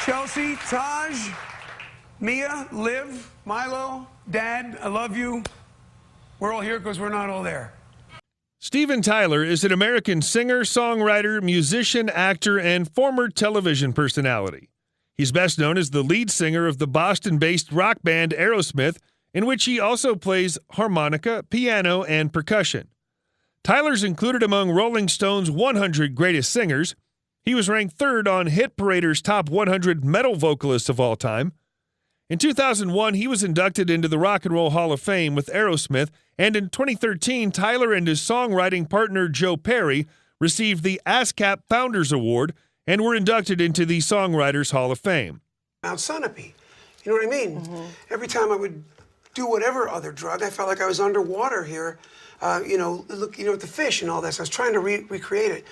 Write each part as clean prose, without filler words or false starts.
Chelsea, Taj, Mia, Liv, Milo, Dad, I love you. We're all here because we're not all there. Steven Tyler is an American singer, songwriter, musician, actor, and former television personality. He's best known as the lead singer of the Boston-based rock band Aerosmith, in which he also plays harmonica, piano, and percussion. Tyler's included among Rolling Stone's 100 Greatest Singers. He was ranked third on Hit Parader's top 100 metal vocalists of all time. In 2001, he was inducted into the Rock and Roll Hall of Fame with Aerosmith, and in 2013, Tyler and his songwriting partner Joe Perry received the ASCAP Founders Award and were inducted into the Songwriters Hall of Fame. Mount Sunapee, you know what I mean? Mm-hmm. Every time I would do whatever other drug, I felt like I was underwater here. Look, at the fish and all that. So I was trying to recreate it.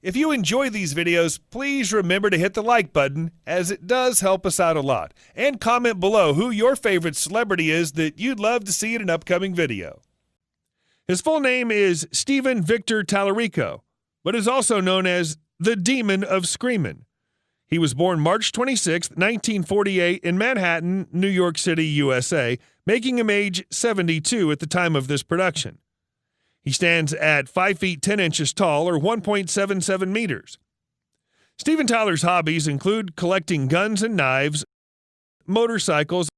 If you enjoy these videos, please remember to hit the like button, as it does help us out a lot. And comment below who your favorite celebrity is that you'd love to see in an upcoming video. His full name is Steven Victor Tallarico, but is also known as the Demon of Screamin'. He was born March 26, 1948 in Manhattan, New York City, USA, making him age 72 at the time of this production. He stands at 5 feet 10 inches tall, or 1.77 meters. Steven Tyler's hobbies include collecting guns and knives, motorcycles,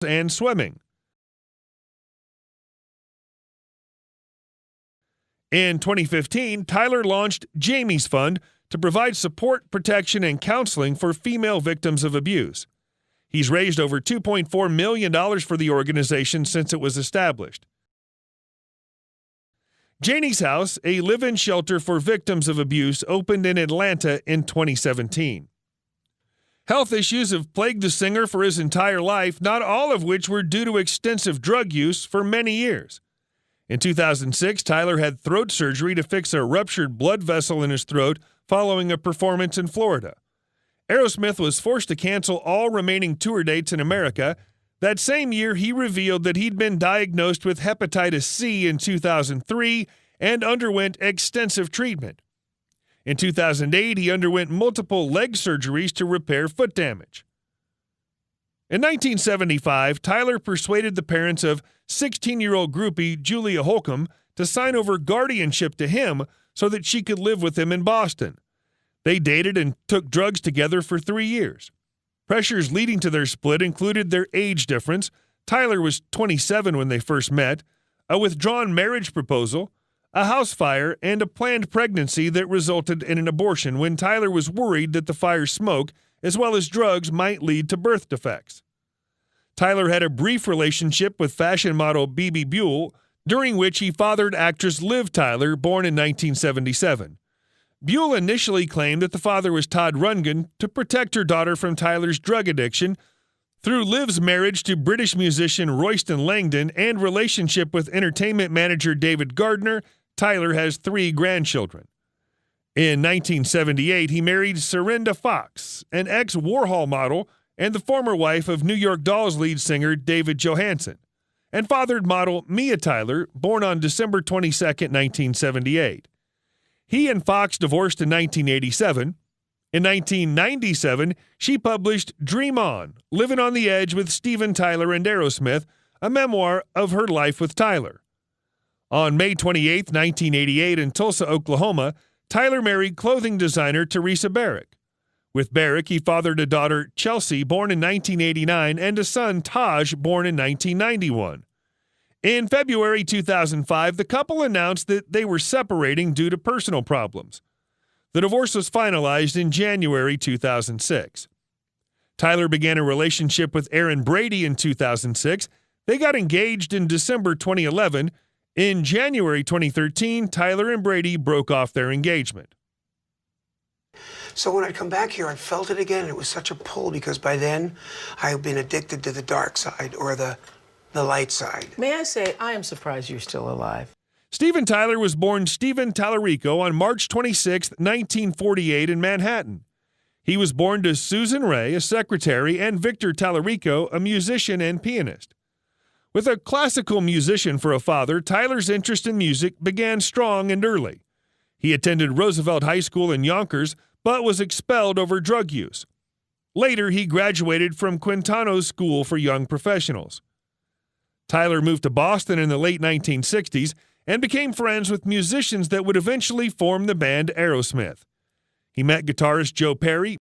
and swimming. In 2015, Tyler launched Jamie's Fund to provide support, protection, and counseling for female victims of abuse. He's raised over $2.4 million for the organization since it was established. Janie's House, a live-in shelter for victims of abuse, opened in Atlanta in 2017. Health issues have plagued the singer for his entire life, not all of which were due to extensive drug use for many years. In 2006, Tyler had throat surgery to fix a ruptured blood vessel in his throat following a performance in Florida. Aerosmith was forced to cancel all remaining tour dates in America. That same year, he revealed that he'd been diagnosed with hepatitis C in 2003 and underwent extensive treatment. In 2008, he underwent multiple leg surgeries to repair foot damage. In 1975, Tyler persuaded the parents of 16-year-old groupie Julia Holcomb to sign over guardianship to him so that she could live with him in Boston. They dated and took drugs together for 3 years. Pressures leading to their split included their age difference. Tyler was 27 when they first met, a withdrawn marriage proposal, a house fire, and a planned pregnancy that resulted in an abortion when Tyler was worried that the fire's smoke, as well as drugs, might lead to birth defects. Tyler had a brief relationship with fashion model Bebe Buell, during which he fathered actress Liv Tyler, born in 1977. Buell initially claimed that the father was Todd Rundgren to protect her daughter from Tyler's drug addiction. Through Liv's marriage to British musician Royston Langdon and relationship with entertainment manager David Gardner, Tyler has 3 grandchildren. In 1978, he married Serinda Fox, an ex-Warhol model and the former wife of New York Dolls lead singer David Johansen, and fathered model Mia Tyler, born on December 22, 1978. He and Fox divorced in 1987. In 1997, she published Dream On, Living on the Edge with Steven Tyler and Aerosmith, a memoir of her life with Tyler. On May 28, 1988, in Tulsa, Oklahoma, Tyler married clothing designer Teresa Barrick. With Barrick, he fathered a daughter, Chelsea, born in 1989, and a son, Taj, born in 1991. In February 2005, the couple announced that they were separating due to personal problems. The divorce was finalized in January 2006. Tyler began a relationship with Erin Brady in 2006. They got engaged in December 2011. In January 2013, Tyler and Brady broke off their engagement. So when I'd come back here, I felt it again, and it was such a pull because by then I had been addicted to the dark side or the light side. May I say, I am surprised you're still alive. Steven Tyler was born Steven Tallarico on March 26, 1948 in Manhattan. He was born to Susan Ray, a secretary, and Victor Tallarico, a musician and pianist. With a classical musician for a father, Tyler's interest in music began strong and early. He attended Roosevelt High School in Yonkers, but was expelled over drug use. Later, he graduated from Quintano's School for Young Professionals. Tyler moved to Boston in the late 1960s and became friends with musicians that would eventually form the band Aerosmith. He met guitarist Joe Perry,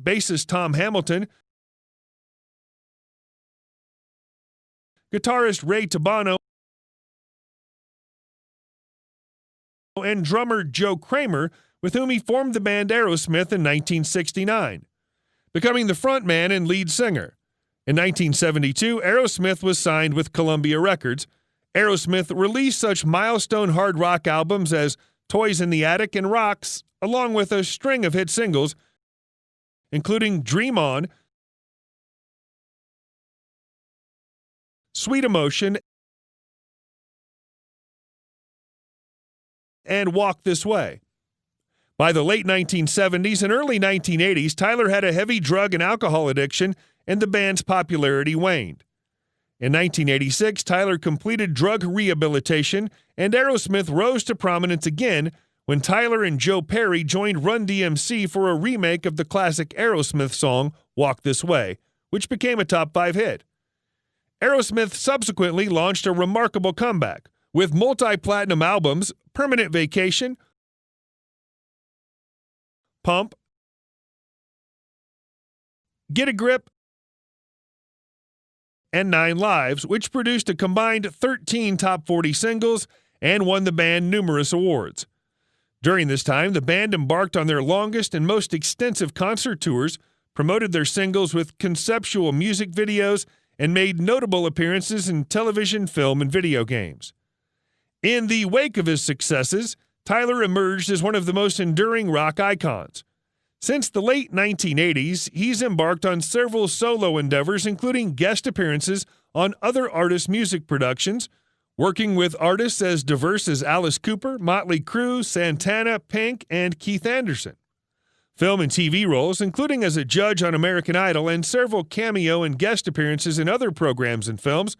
bassist Tom Hamilton, guitarist Ray Tabano, and drummer Joe Kramer, with whom he formed the band Aerosmith in 1969, becoming the frontman and lead singer. In 1972, Aerosmith was signed with Columbia Records. Aerosmith released such milestone hard rock albums as Toys in the Attic and Rocks, along with a string of hit singles, including Dream On, Sweet Emotion, and Walk This Way. By the late 1970s and early 1980s, Tyler had a heavy drug and alcohol addiction, and the band's popularity waned. In 1986, Tyler completed drug rehabilitation, and Aerosmith rose to prominence again when Tyler and Joe Perry joined Run DMC for a remake of the classic Aerosmith song Walk This Way, which became a top 5 hit. Aerosmith subsequently launched a remarkable comeback with multi-platinum albums Permanent Vacation, Pump, Get a Grip, and 9 Lives, which produced a combined 13 top 40 singles and won the band numerous awards. During this time, the band embarked on their longest and most extensive concert tours, promoted their singles with conceptual music videos, and made notable appearances in television, film, and video games. In the wake of his successes, Tyler emerged as one of the most enduring rock icons. Since the late 1980s, he's embarked on several solo endeavors, including guest appearances on other artists' music productions, working with artists as diverse as Alice Cooper, Motley Crue, Santana, Pink, and Keith Anderson. Film and TV roles, including as a judge on American Idol and several cameo and guest appearances in other programs and films,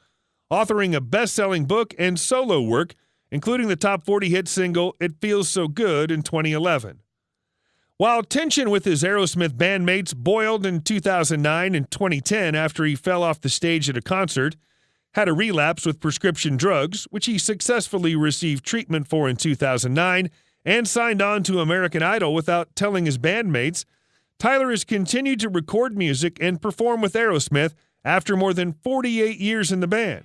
authoring a best-selling book and solo work, including the top 40 hit single It Feels So Good in 2011. While tension with his Aerosmith bandmates boiled in 2009 and 2010 after he fell off the stage at a concert, had a relapse with prescription drugs, which he successfully received treatment for in 2009, and signed on to American Idol without telling his bandmates, Tyler has continued to record music and perform with Aerosmith after more than 48 years in the band.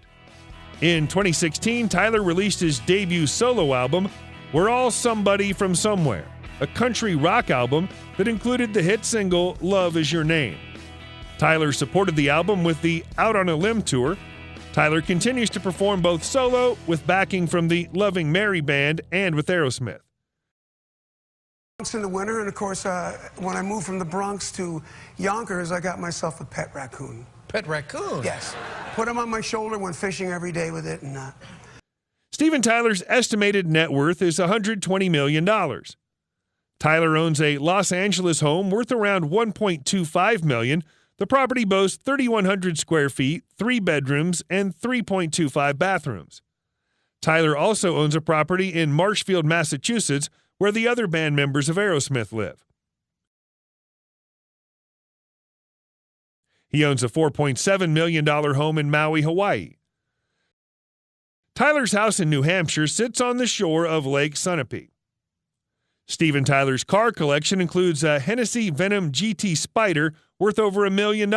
In 2016, Tyler released his debut solo album, We're All Somebody from Somewhere, a country rock album that included the hit single Love Is Your Name. Tyler supported the album with the Out on a Limb tour. Tyler continues to perform both solo, with backing from the Loving Mary Band, and with Aerosmith. In the winter, and of course, when I moved from the Bronx to Yonkers, I got myself a pet raccoon. Pet raccoon? Yes. Put him on my shoulder, went fishing every day with it, and Steven Tyler's estimated net worth is $120 million. Tyler owns a Los Angeles home worth around $1.25 million. The property boasts 3,100 square feet, 3 bedrooms, and 3.25 bathrooms. Tyler also owns a property in Marshfield, Massachusetts, where the other band members of Aerosmith live. He owns a $4.7 million home in Maui, Hawaii. Tyler's house in New Hampshire sits on the shore of Lake Sunapee. Steven Tyler's car collection includes a Hennessy Venom GT Spider worth over $1 million.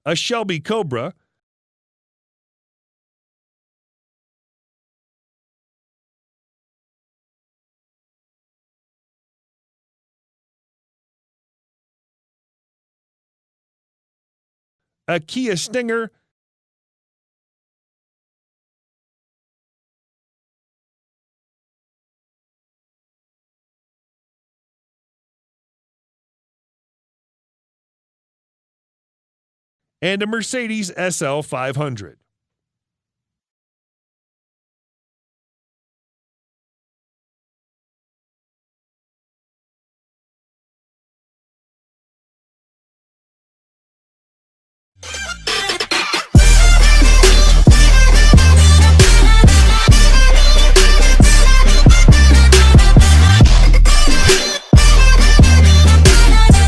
A Shelby Cobra, a Kia Stinger, and a Mercedes SL 500.